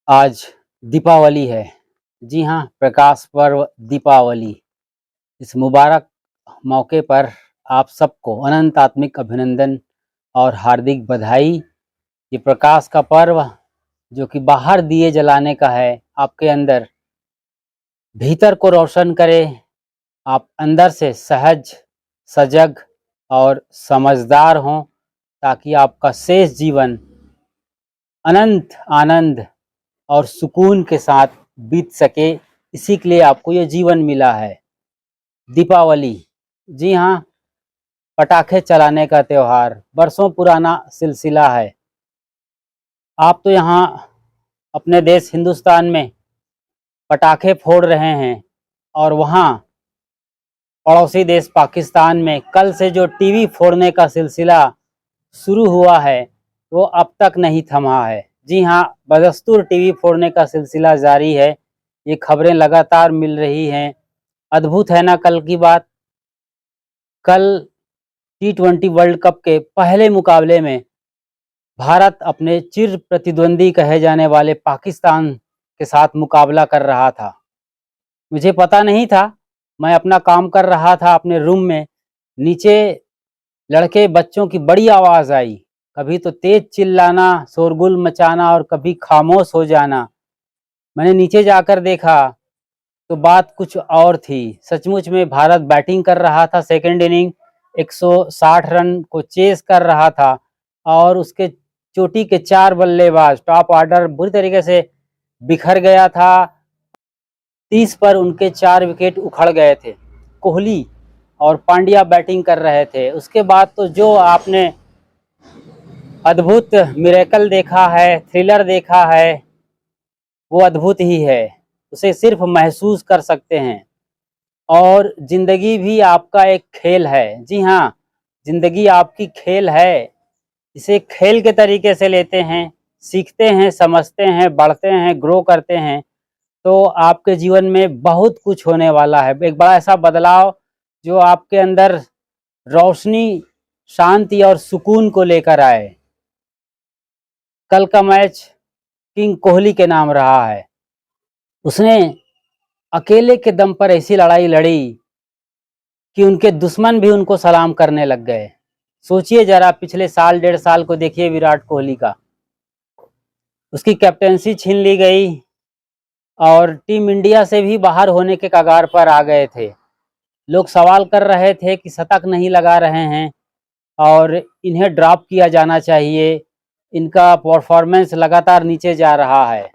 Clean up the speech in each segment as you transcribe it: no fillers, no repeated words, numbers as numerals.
आज दीपावली है। जी हाँ, प्रकाश पर्व दीपावली। इस मुबारक मौके पर आप सबको अनंत आत्मिक अभिनंदन और हार्दिक बधाई। ये प्रकाश का पर्व जो कि बाहर दिए जलाने का है, आपके अंदर भीतर को रोशन करे। आप अंदर से सहज, सजग और समझदार हों, ताकि आपका शेष जीवन अनंत आनंद और सुकून के साथ बीत सके। इसी के लिए आपको ये जीवन मिला है। दीपावली, जी हाँ, पटाखे चलाने का त्यौहार बरसों पुराना सिलसिला है। आप तो यहाँ अपने देश हिंदुस्तान में पटाखे फोड़ रहे हैं, और वहाँ पड़ोसी देश पाकिस्तान में कल से जो टीवी फोड़ने का सिलसिला शुरू हुआ है, वो अब तक नहीं थमा है। जी हाँ, बदस्तूर टीवी फोड़ने का सिलसिला जारी है। ये खबरें लगातार मिल रही हैं। अद्भुत है ना कल की बात। कल T20 वर्ल्ड कप के पहले मुकाबले में भारत अपने चिर प्रतिद्वंदी कहे जाने वाले पाकिस्तान के साथ मुकाबला कर रहा था। मुझे पता नहीं था, मैं अपना काम कर रहा था अपने रूम में। नीचे लड़के बच्चों की बड़ी आवाज़ आई, कभी तो तेज चिल्लाना, शोरगुल मचाना और कभी खामोश हो जाना। मैंने नीचे जाकर देखा तो बात कुछ और थी। सचमुच में भारत बैटिंग कर रहा था। सेकंड इनिंग 160 रन को चेस कर रहा था, और उसके चोटी के 4 बल्लेबाज, टॉप ऑर्डर बुरी तरीके से बिखर गया था। 30 पर उनके 4 विकेट उखड़ गए थे। कोहली और पांड्या बैटिंग कर रहे थे। उसके बाद तो जो आपने अद्भुत मिरेकल देखा है, थ्रिलर देखा है, वो अद्भुत ही है। उसे सिर्फ महसूस कर सकते हैं। और ज़िंदगी भी आपका एक खेल है। जी हाँ, ज़िंदगी आपकी खेल है। इसे खेल के तरीके से लेते हैं, सीखते हैं, समझते हैं, बढ़ते हैं, ग्रो करते हैं, तो आपके जीवन में बहुत कुछ होने वाला है। एक बड़ा ऐसा बदलाव जो आपके अंदर रोशनी, शांति और सुकून को लेकर आए। कल का मैच किंग कोहली के नाम रहा है। उसने अकेले के दम पर ऐसी लड़ाई लड़ी कि उनके दुश्मन भी उनको सलाम करने लग गए। सोचिए जरा, पिछले साल 1.5 साल को देखिए विराट कोहली का। उसकी कैप्टेंसी छीन ली गई और टीम इंडिया से भी बाहर होने के कगार पर आ गए थे। लोग सवाल कर रहे थे कि शतक नहीं लगा रहे हैं और इन्हें ड्रॉप किया जाना चाहिए, इनका परफॉर्मेंस लगातार नीचे जा रहा है।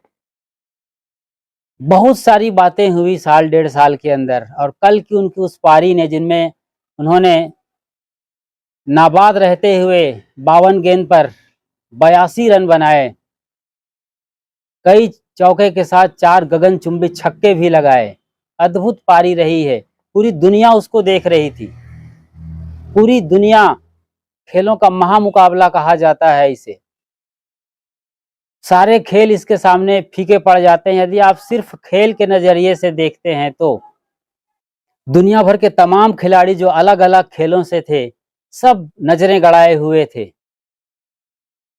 बहुत सारी बातें हुई साल 1.5 साल के अंदर, और कल की उनकी उस पारी ने, जिनमें उन्होंने नाबाद रहते हुए 52 गेंद पर 82 रन बनाए, कई चौके के साथ 4 गगनचुंबी छक्के भी लगाए। अद्भुत पारी रही है। पूरी दुनिया उसको देख रही थी। पूरी दुनिया, खेलों का महामुकाबला कहा जाता है इसे। सारे खेल इसके सामने फीके पड़ जाते हैं। यदि आप सिर्फ खेल के नजरिए से देखते हैं तो दुनिया भर के तमाम खिलाड़ी जो अलग अलग खेलों से थे, सब नजरें गड़ाए हुए थे।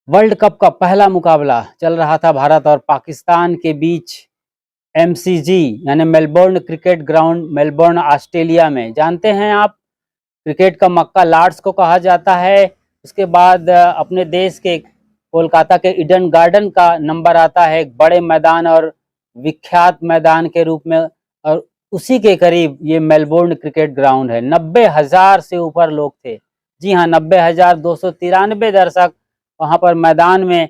वर्ल्ड कप का पहला मुकाबला चल रहा था भारत और पाकिस्तान के बीच, MCG यानी Melbourne cricket ground, Melbourne Australia में। जानते हैं आप, क्रिकेट का मक्का लॉर्ड्स को कहा जाता है। उसके बाद अपने देश के कोलकाता के ईडन गार्डन का नंबर आता है, एक बड़े मैदान और विख्यात मैदान के रूप में, और उसी के करीब ये मेलबोर्न क्रिकेट ग्राउंड है। 90,000 से ऊपर लोग थे। जी हाँ, 90,293 दर्शक वहाँ पर मैदान में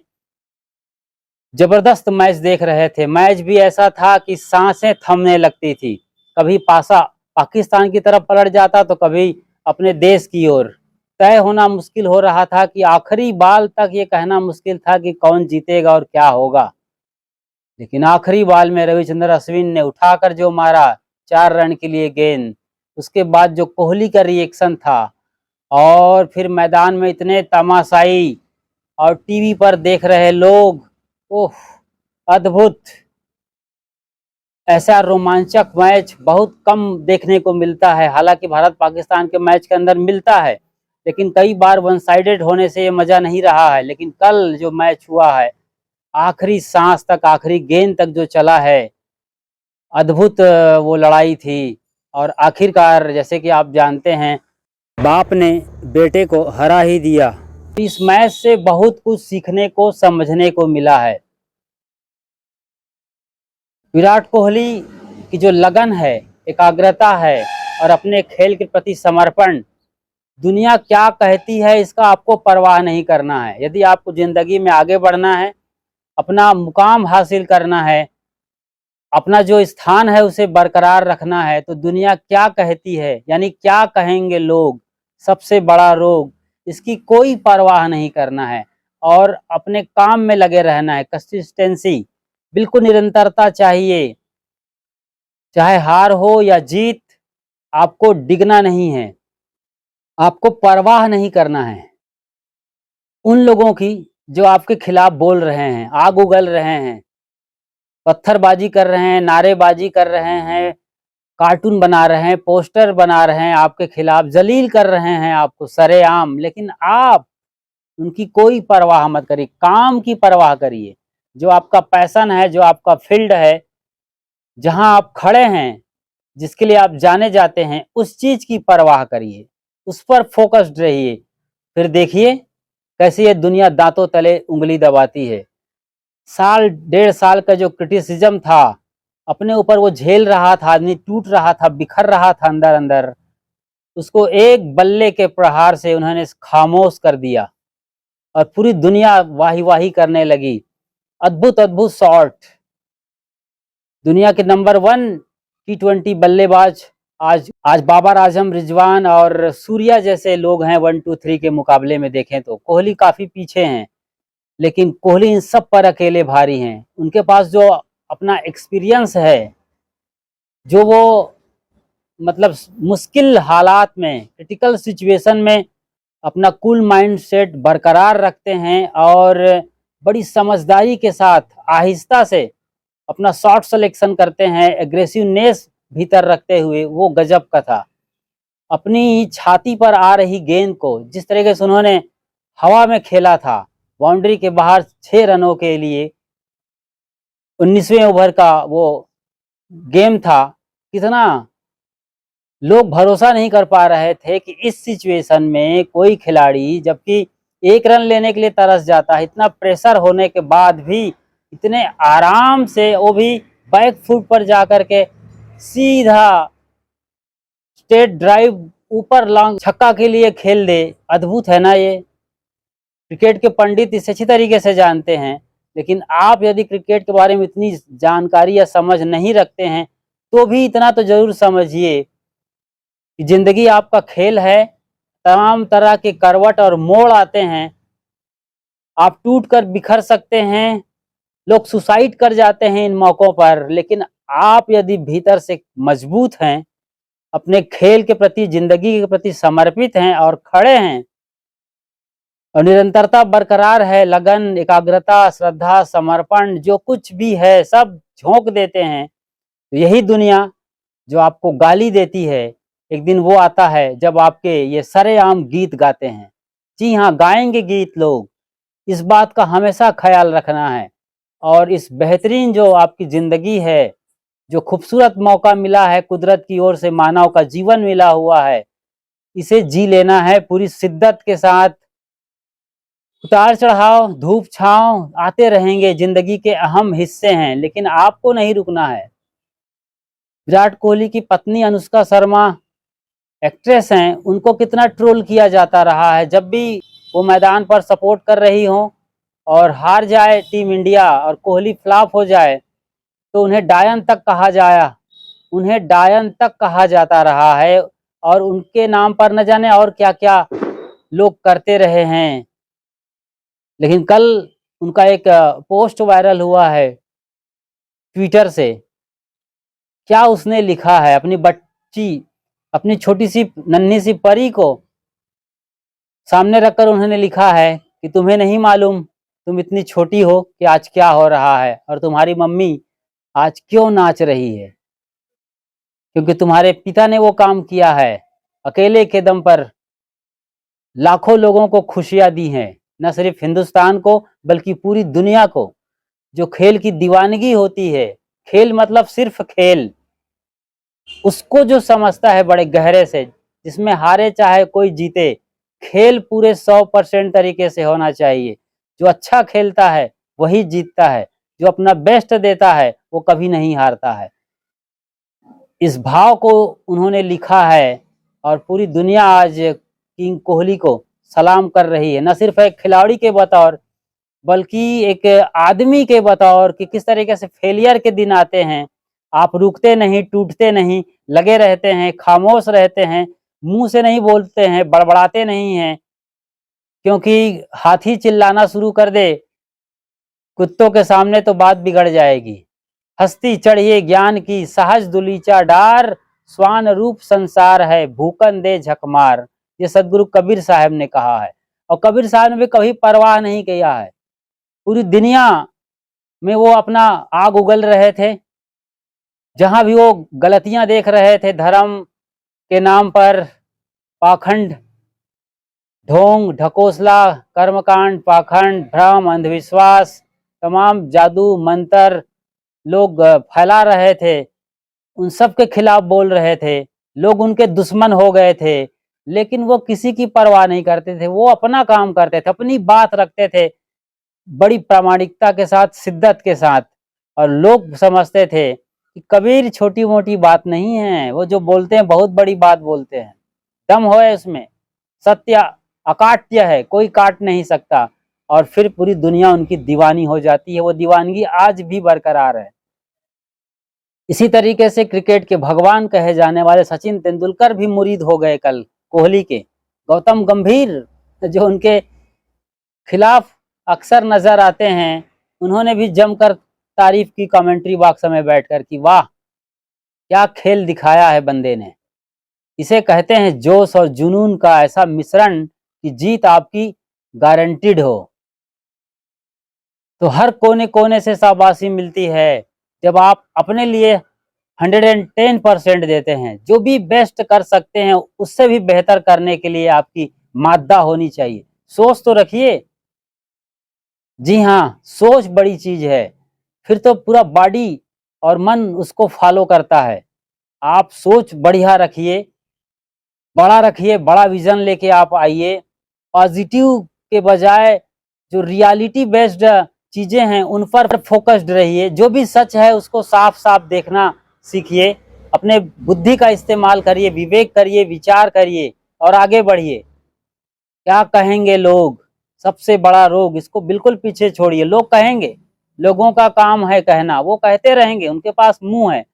जबरदस्त मैच देख रहे थे। मैच भी ऐसा था कि सांसें थमने लगती थी। कभी पासा पाकिस्तान की तरफ पलट जाता तो कभी अपने देश की ओर। तय होना मुश्किल हो रहा था कि आखिरी बाल तक ये कहना मुश्किल था कि कौन जीतेगा और क्या होगा। लेकिन आखिरी बाल में रविचंद्र अश्विन ने उठाकर जो मारा 4 रन के लिए गेंद, उसके बाद जो कोहली का रिएक्शन था, और फिर मैदान में इतने तमाशाई और टीवी पर देख रहे लोग, ओह अद्भुत। ऐसा रोमांचक मैच बहुत कम देखने को मिलता है। हालांकि भारत पाकिस्तान के मैच के अंदर मिलता है, लेकिन कई बार वन साइडेड होने से ये मज़ा नहीं रहा है। लेकिन कल जो मैच हुआ है, आखिरी सांस तक, आखिरी गेंद तक जो चला है, अद्भुत वो लड़ाई थी। और आखिरकार जैसे कि आप जानते हैं, बाप ने बेटे को हरा ही दिया। इस मैच से बहुत कुछ सीखने को, समझने को मिला है। विराट कोहली की जो लगन है, एकाग्रता है और अपने खेल के प्रति समर्पण, दुनिया क्या कहती है इसका आपको परवाह नहीं करना है। यदि आपको जिंदगी में आगे बढ़ना है, अपना मुकाम हासिल करना है, अपना जो स्थान है उसे बरकरार रखना है, तो दुनिया क्या कहती है, यानी क्या कहेंगे लोग, सबसे बड़ा रोग, इसकी कोई परवाह नहीं करना है और अपने काम में लगे रहना है। कंसिस्टेंसी, बिल्कुल निरंतरता चाहिए। चाहे हार हो या जीत, आपको डिगना नहीं है, आपको परवाह नहीं करना है उन लोगों की जो आपके खिलाफ बोल रहे हैं, आग उगल रहे हैं, पत्थरबाजी कर रहे हैं, नारेबाजी कर रहे हैं, कार्टून बना रहे हैं, पोस्टर बना रहे हैं, आपके खिलाफ जलील कर रहे हैं आपको सरेआम। लेकिन आप उनकी कोई परवाह मत करिए, काम की परवाह करिए। जो आपका पैशन है, जो आपका फील्ड है, जहां आप खड़े हैं, जिसके लिए आप जाने जाते हैं, उस चीज की परवाह करिए, उस पर फोकस्ड रहिए। फिर देखिए कैसे ये दुनिया दांतों तले उंगली दबाती है। साल डेढ़ साल का जो क्रिटिसिज्म था, अपने ऊपर वो झेल रहा था, आदमी टूट रहा था, बिखर रहा था अंदर अंदर, उसको एक बल्ले के प्रहार से उन्होंने खामोश कर दिया और पूरी दुनिया वाही वाही करने लगी। अद्भुत अद्भुत शॉट, दुनिया के नंबर 1 T20 बल्लेबाज आज आज बाबर आजम, रिजवान और सूर्या जैसे लोग हैं 1 2 3 के मुकाबले में। देखें तो कोहली काफी पीछे हैं, लेकिन कोहली इन सब पर अकेले भारी हैं। उनके पास जो अपना एक्सपीरियंस है, जो वो मतलब मुश्किल हालात में, क्रिटिकल सिचुएशन में अपना कूल माइंड सेट बरकरार रखते हैं और बड़ी समझदारी के साथ आहिस्ता से अपना शॉट सिलेक्शन करते हैं, एग्रेसिवनेस भीतर रखते हुए, वो गजब का था। अपनी छाती पर आ रही गेंद को जिस तरीके से उन्होंने हवा में खेला था, बाउंड्री के बाहर 6 रनों के लिए, 19वें ओवर का वो गेम था। कितना लोग भरोसा नहीं कर पा रहे थे कि इस सिचुएशन में कोई खिलाड़ी, जबकि 1 रन लेने के लिए तरस जाता है, इतना प्रेशर होने के बाद भी इतने आराम से, वो भी बैक फुट पर जाकर के सीधा स्ट्रेट ड्राइव ऊपर लॉन्ग छक्का के लिए खेल दे। अद्भुत है ना ये। क्रिकेट के पंडित इसे अच्छी तरीके से जानते हैं, लेकिन आप यदि क्रिकेट के बारे में इतनी जानकारी या समझ नहीं रखते हैं, तो भी इतना तो जरूर समझिए कि जिंदगी आपका खेल है। तमाम तरह के करवट और मोड़ आते हैं, आप टूट कर बिखर सकते हैं, लोग सुसाइड कर जाते हैं इन मौकों पर, लेकिन आप यदि भीतर से मजबूत हैं, अपने खेल के प्रति, जिंदगी के प्रति समर्पित हैं और खड़े हैं और निरंतरता बरकरार है, लगन, एकाग्रता, श्रद्धा, समर्पण, जो कुछ भी है सब झोंक देते हैं, तो यही दुनिया जो आपको गाली देती है, एक दिन वो आता है जब आपके ये सरेआम गीत गाते हैं। जी हाँ, गाएंगे गीत लोग, इस बात का हमेशा ख्याल रखना है। और इस बेहतरीन जो आपकी जिंदगी है, जो खूबसूरत मौका मिला है कुदरत की ओर से, मानव का जीवन मिला हुआ है, इसे जी लेना है पूरी शिद्दत के साथ। उतार चढ़ाव, धूप छांव आते रहेंगे, जिंदगी के अहम हिस्से हैं, लेकिन आपको नहीं रुकना है। विराट कोहली की पत्नी अनुष्का शर्मा एक्ट्रेस हैं, उनको कितना ट्रोल किया जाता रहा है। जब भी वो मैदान पर सपोर्ट कर रही हो और हार जाए टीम इंडिया और कोहली फ्लॉप हो जाए, तो उन्हें डायन तक कहा जाया, उन्हें डायन तक कहा जाता रहा है और उनके नाम पर न जाने और क्या क्या लोग करते रहे हैं। लेकिन कल उनका एक पोस्ट वायरल हुआ है ट्विटर से। क्या उसने लिखा है, अपनी बच्ची, अपनी छोटी सी नन्ही सी परी को सामने रखकर उन्होंने लिखा है कि तुम्हें नहीं मालूम, तुम इतनी छोटी हो कि आज क्या हो रहा है, और तुम्हारी मम्मी आज क्यों नाच रही है, क्योंकि तुम्हारे पिता ने वो काम किया है। अकेले के दम पर लाखों लोगों को खुशियां दी हैं, न सिर्फ हिंदुस्तान को बल्कि पूरी दुनिया को। जो खेल की दीवानगी होती है, खेल मतलब सिर्फ खेल, उसको जो समझता है बड़े गहरे से, जिसमें हारे चाहे कोई जीते, खेल पूरे 100% तरीके से होना चाहिए। जो अच्छा खेलता है वही जीतता है, जो अपना बेस्ट देता है वो कभी नहीं हारता है। इस भाव को उन्होंने लिखा है और पूरी दुनिया आज किंग कोहली को सलाम कर रही है, न सिर्फ एक खिलाड़ी के बतौर बल्कि एक आदमी के बतौर कि किस तरीके से फेलियर के दिन आते हैं, आप रुकते नहीं, टूटते नहीं, लगे रहते हैं, खामोश रहते हैं, मुँह से नहीं बोलते हैं, बड़बड़ाते नहीं हैं, क्योंकि हाथी चिल्लाना शुरू कर दे कुत्तों के सामने तो बात बिगड़ जाएगी। हस्ती चढ़िए ज्ञान की सहज दुलीचा डार, स्वान रूप संसार है भूकन दे झकमार। ये सदगुरु कबीर साहब ने कहा है और कबीर साहब ने भी कभी परवाह नहीं किया है। पूरी दुनिया में वो अपना आग उगल रहे थे, जहां भी वो गलतियां देख रहे थे, धर्म के नाम पर पाखंड, ढोंग, ढकोसला, कर्मकांड, पाखंड, भ्रम, अंधविश्वास, तमाम जादू मंत्र लोग फैला रहे थे, उन सब के खिलाफ बोल रहे थे, लोग उनके दुश्मन हो गए थे, लेकिन वो किसी की परवाह नहीं करते थे, वो अपना काम करते थे, अपनी बात रखते थे बड़ी प्रामाणिकता के साथ, शिद्दत के साथ। और लोग समझते थे कि कबीर छोटी मोटी बात नहीं है, वो जो बोलते हैं बहुत बड़ी बात बोलते हैं, दम हो है उसमें, सत्य अकाट्य है, कोई काट नहीं सकता। और फिर पूरी दुनिया उनकी दीवानी हो जाती है, वो दीवानगी आज भी बरकरार है। इसी तरीके से क्रिकेट के भगवान कहे जाने वाले सचिन तेंदुलकर भी मुरीद हो गए कल कोहली के। गौतम गंभीर जो उनके खिलाफ अक्सर नजर आते हैं, उन्होंने भी जमकर तारीफ की कमेंट्री बॉक्स में बैठकर कि वाह क्या खेल दिखाया है बंदे ने। इसे कहते हैं जोश और जुनून का ऐसा मिश्रण कि जीत आपकी गारंटीड हो। तो हर कोने कोने से शाबाशी मिलती है जब आप अपने लिए 110% देते हैं। जो भी बेस्ट कर सकते हैं उससे भी बेहतर करने के लिए आपकी मादा होनी चाहिए। सोच तो रखिए, जी हाँ, सोच बड़ी चीज है, फिर तो पूरा बॉडी और मन उसको फॉलो करता है। आप सोच बढ़िया रखिए, बड़ा रखिए, बड़ा विजन लेके आप आइए। पॉजिटिव के बजाय जो रियलिटी बेस्ड चीजें हैं उन पर फोकस्ड रहिए। जो भी सच है उसको साफ साफ देखना सीखिए, अपने बुद्धि का इस्तेमाल करिए, विवेक करिए, विचार करिए और आगे बढ़िए। क्या कहेंगे लोग, सबसे बड़ा रोग, इसको बिल्कुल पीछे छोड़िए। लोग कहेंगे, लोगों का काम है कहना, वो कहते रहेंगे, उनके पास मुंह है,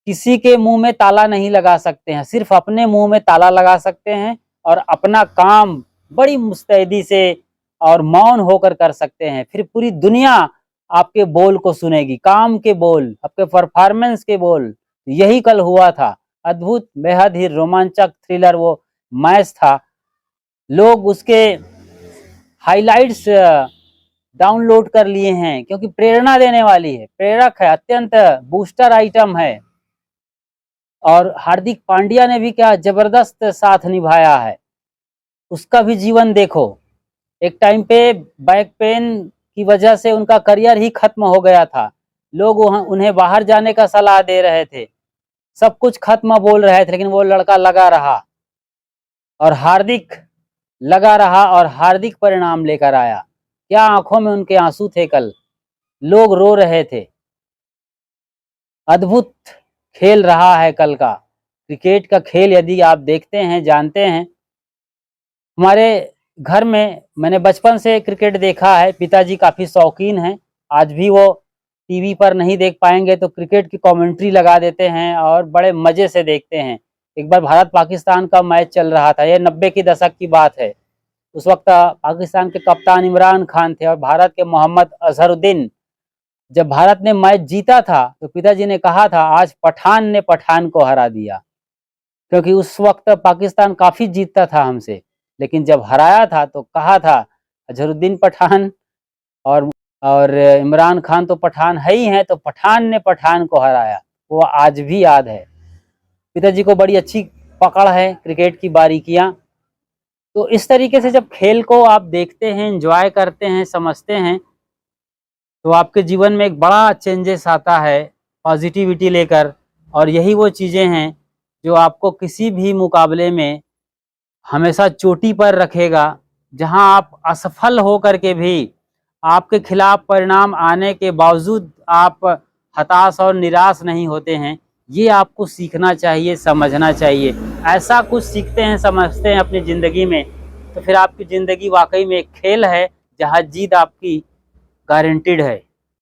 किसी के मुंह में ताला नहीं लगा सकते हैं, सिर्फ अपने मुंह में ताला लगा सकते हैं और अपना काम बड़ी मुस्तैदी से और मौन होकर कर सकते हैं। फिर पूरी दुनिया आपके बोल को सुनेगी, काम के बोल, आपके परफॉर्मेंस के बोल। यही कल हुआ था, अद्भुत, बेहद ही रोमांचक थ्रिलर वो मैच था। लोग उसके हाइलाइट्स डाउनलोड कर लिए हैं क्योंकि प्रेरणा देने वाली है, प्रेरक है, अत्यंत बूस्टर आइटम है। और हार्दिक पांड्या ने भी क्या जबरदस्त साथ निभाया है। उसका भी जीवन देखो, एक टाइम पे बैक पेन की वजह से उनका करियर ही खत्म हो गया था। लोग उन्हें बाहर जाने का सलाह दे रहे थे, सब कुछ खत्म बोल रहे थे, लेकिन वो लड़का लगा रहा और हार्दिक लगा रहा और हार्दिक परिणाम लेकर आया। क्या आंखों में उनके आंसू थे कल, लोग रो रहे थे। अद्भुत खेल रहा है कल का क्रिकेट का खेल। यदि आप देखते हैं, जानते हैं, हमारे घर में मैंने बचपन से क्रिकेट देखा है, पिताजी काफ़ी शौकीन हैं। आज भी वो टीवी पर नहीं देख पाएंगे तो क्रिकेट की कमेंट्री लगा देते हैं और बड़े मज़े से देखते हैं। एक बार भारत पाकिस्तान का मैच चल रहा था, ये 90 की दशक की बात है। उस वक्त पाकिस्तान के कप्तान इमरान खान थे और भारत के मोहम्मद अजहरुद्दीन। जब भारत ने मैच जीता था तो पिताजी ने कहा था आज पठान ने पठान को हरा दिया, क्योंकि उस वक्त पाकिस्तान काफ़ी जीतता था हमसे, लेकिन जब हराया था तो कहा था अजहरुद्दीन पठान और इमरान खान तो पठान है ही हैं, तो पठान ने पठान को हराया। वो आज भी याद है। पिताजी को बड़ी अच्छी पकड़ है क्रिकेट की बारीकियां। तो इस तरीके से जब खेल को आप देखते हैं, एंजॉय करते हैं, समझते हैं, तो आपके जीवन में एक बड़ा चेंजेस आता है पॉजिटिविटी लेकर। और यही वो चीज़ें हैं जो आपको किसी भी मुकाबले में हमेशा चोटी पर रखेगा। जहां आप असफल हो करके भी आपके खिलाफ परिणाम आने के बावजूद आप हताश और निराश नहीं होते हैं। ये आपको सीखना चाहिए, समझना चाहिए। ऐसा कुछ सीखते हैं, समझते हैं अपनी ज़िंदगी में, तो फिर आपकी ज़िंदगी वाकई में एक खेल है जहाँ जीत आपकी गारंटीड है।